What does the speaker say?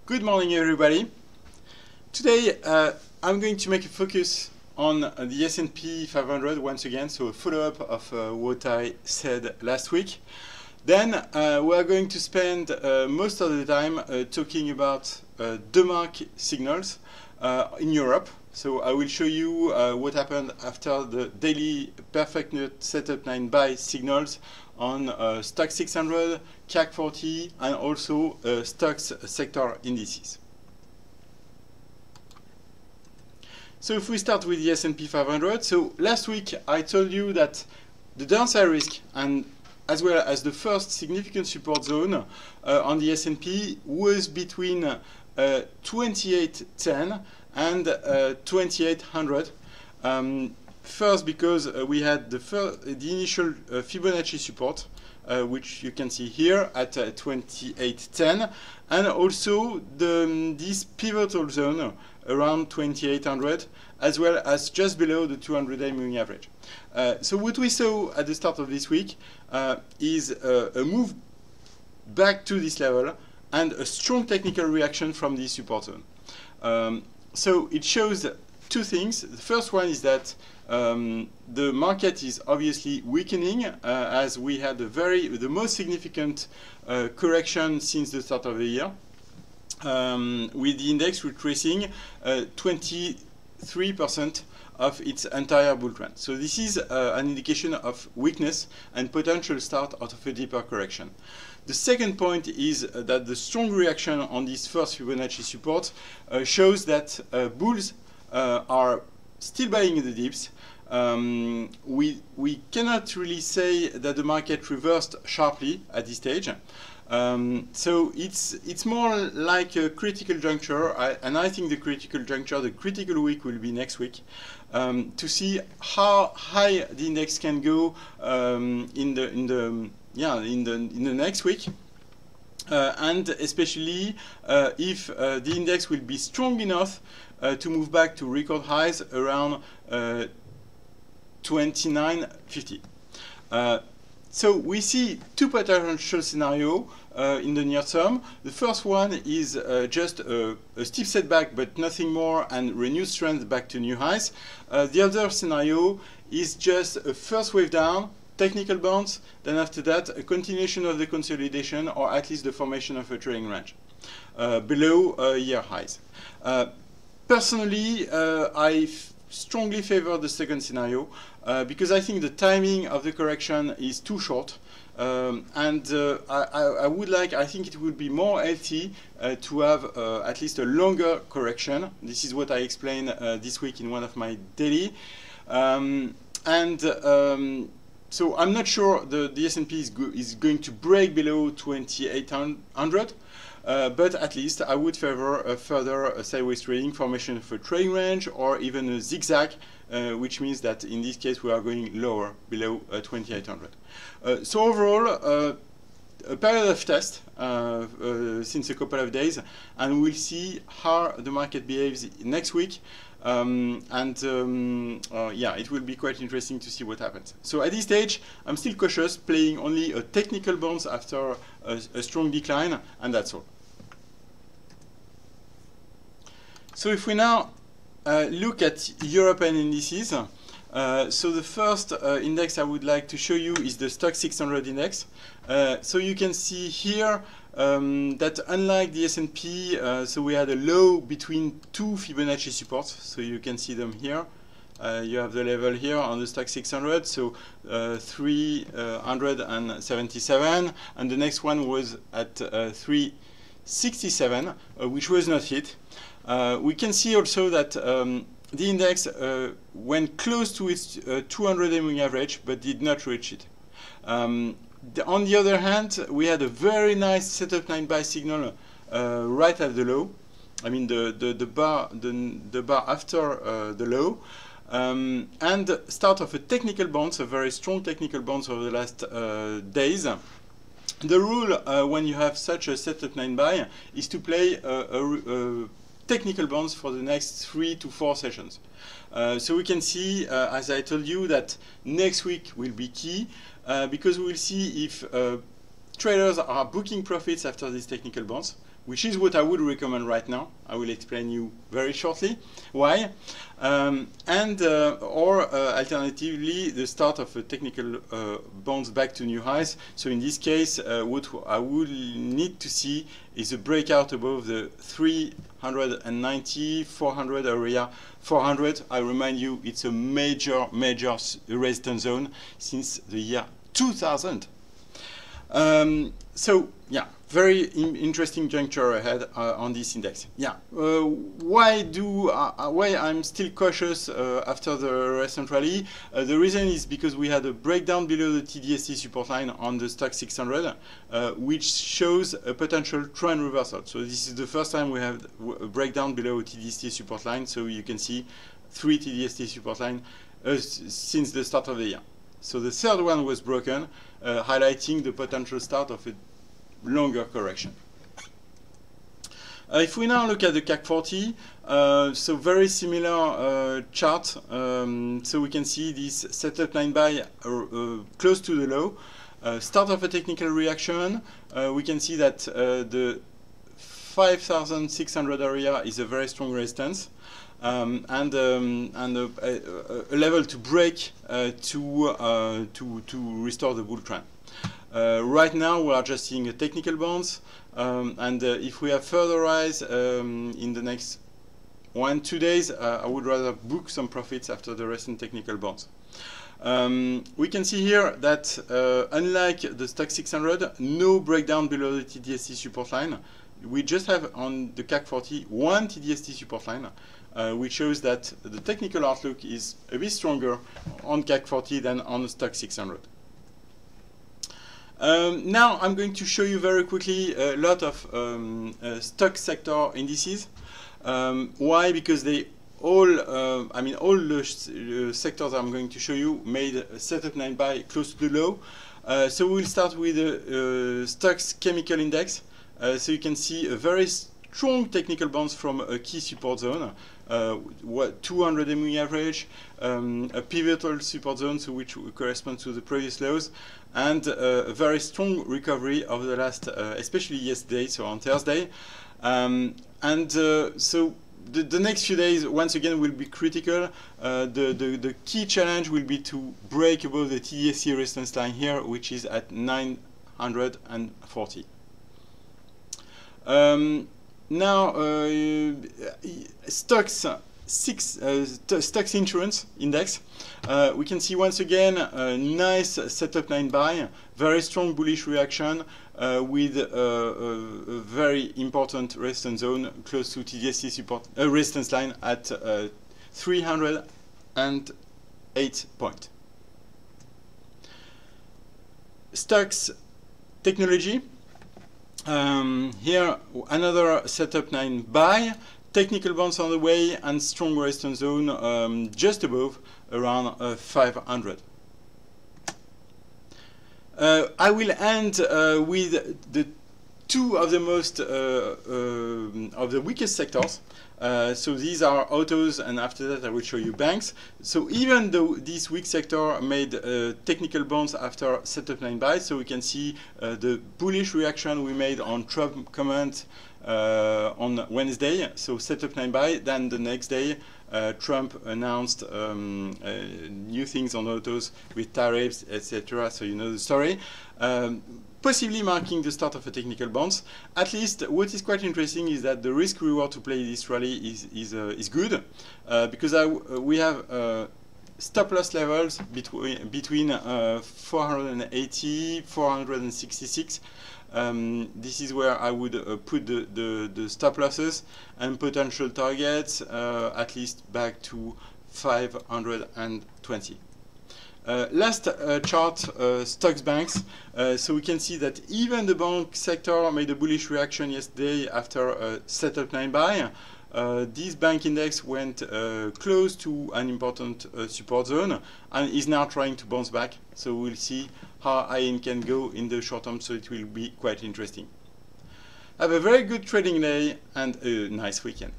Good morning, everybody. Today, I'm going to make a focus on the S&P 500 once again, so a follow-up of what I said last week. Then we are going to spend most of the time talking about DeMark signals in Europe. So I will show you what happened after the daily perfect nut setup 9 buy signals on Stoxx 600, CAC 40, and also Stoxx sector indices. So if we start with the S&P 500, so last week I told you that the downside risk and as well as the first significant support zone on the S&P was between 2810 and 2800. First, because we had the initial Fibonacci support, which you can see here at 2810, and also this pivotal zone around 2800, as well as just below the 200-day moving average. So what we saw at the start of this week is a move back to this level and a strong technical reaction from this support zone. So it shows two things. The first one is that the market is obviously weakening as we had the most significant correction since the start of the year, with the index retracing 23% of its entire bull trend. So this is an indication of weakness and potential start out of a deeper correction. The second point is that the strong reaction on this first Fibonacci support shows that bulls are still buying in the dips. We cannot really say that the market reversed sharply at this stage. So it's more like a critical juncture, and I think the critical juncture, the critical week will be next week, to see how high the index can go in the next week. And especially if the index will be strong enough to move back to record highs around 2950. So we see two potential scenarios in the near term. The first one is just a steep setback, but nothing more, and renewed strength back to new highs. The other scenario is just a first wave down, technical bounce, then after that a continuation of the consolidation, or at least the formation of a trading range below year highs. Personally, I strongly favor the second scenario because I think the timing of the correction is too short, and I think it would be more healthy to have at least a longer correction. This is what I explained this week in one of my daily, so I'm not sure the S&P is going to break below 2800. But at least I would favor a further sideways trading, formation of a trading range, or even a zigzag, which means that in this case we are going lower, below 2800. So overall, a period of test since a couple of days, and we'll see how the market behaves next week. Yeah, it will be quite interesting to see what happens. So at this stage, I'm still cautious, playing only a technical bounce after a strong decline, and that's all. So if we now look at European indices, so the first index I would like to show you is the Stoxx 600 index. So you can see here that unlike the S&P, so we had a low between two Fibonacci supports. So you can see them here. You have the level here on the Stoxx 600, so 377, and the next one was at 367, which was not hit. We can see also that the index went close to its 200-day moving average, but did not reach it. On the other hand, we had a very nice setup 9 buy signal right at the low. I mean the bar after the low, and start of a technical bounce, a very strong technical bounce over the last days. The rule when you have such a setup 9 buy is to play a technical bounce for the next 3 to 4 sessions. So we can see, as I told you, that next week will be key because we will see if traders are booking profits after these technical bonds, which is what I would recommend right now. I will explain you very shortly why. Alternatively, the start of a technical bounce back to new highs. So in this case, what I would need to see is a breakout above the 390, 400 area. 400, I remind you, it's a major resistance zone since the year 2000. So yeah, very interesting juncture ahead on this index. Yeah, why I'm still cautious after the recent rally? The reason is because we had a breakdown below the TD/ST support line on the Stoxx 600, which shows a potential trend reversal. So this is the first time we have a breakdown below TD/ST support line. So you can see 3 TD/ST support line since the start of the year. So the third one was broken, highlighting the potential start of a longer correction. If we now look at the CAC 40, so very similar chart. So we can see this setup line buy close to the low. Start of a technical reaction. We can see that the 5,600 area is a very strong resistance. And a level to break to restore the bull trend. Right now we are just seeing a technical bounce, and if we have further rise in the next 1-2 days, I would rather book some profits after the recent technical bounce. We can see here that unlike the Stoxx 600, no breakdown below the TD/ST support line. We just have on the CAC 40 one TD/ST support line, which shows that the technical outlook is a bit stronger on CAC 40 than on the Stoxx 600. Now I'm going to show you very quickly a lot of stock sector indices. Why? Because they all, all the sectors I'm going to show you made a setup line buy close to the low. So we'll start with the Stoxx Chemical Index. So you can see a very strong technical bounce from a key support zone, 200 MA average, a pivotal support zone, so which corresponds to the previous lows, and a very strong recovery over the last, especially yesterday, so on Thursday. So the next few days, once again, will be critical. The key challenge will be to break above the TD/ST resistance line here, which is at 940. Now, Stoxx Insurance Index, we can see once again a nice setup line buy, very strong bullish reaction with a very important resistance zone close to TD/ST support resistance line at 308 point. Stoxx Technology. Here another setup line buy, technical bounce on the way, and strong resistance zone just above, around 500. I will end with the two of the most of the weakest sectors. So these are autos, and after that I will show you banks. So even though this weak sector made a technical bounce after setup line buy, so we can see the bullish reaction we made on Trump comment on Wednesday, so setup line buy. Then the next day Trump announced new things on autos with tariffs, etc. So you know the story. Possibly marking the start of a technical bounce. At least what is quite interesting is that the risk reward to play this rally is good, because we have stop loss levels between 480, 466. This is where I would put the stop losses, and potential targets at least back to 520. Last chart, stocks banks. So we can see that even the bank sector made a bullish reaction yesterday after a setup line buy. This bank index went close to an important support zone and is now trying to bounce back. So we'll see how high it can go in the short term, so it will be quite interesting. Have a very good trading day and a nice weekend.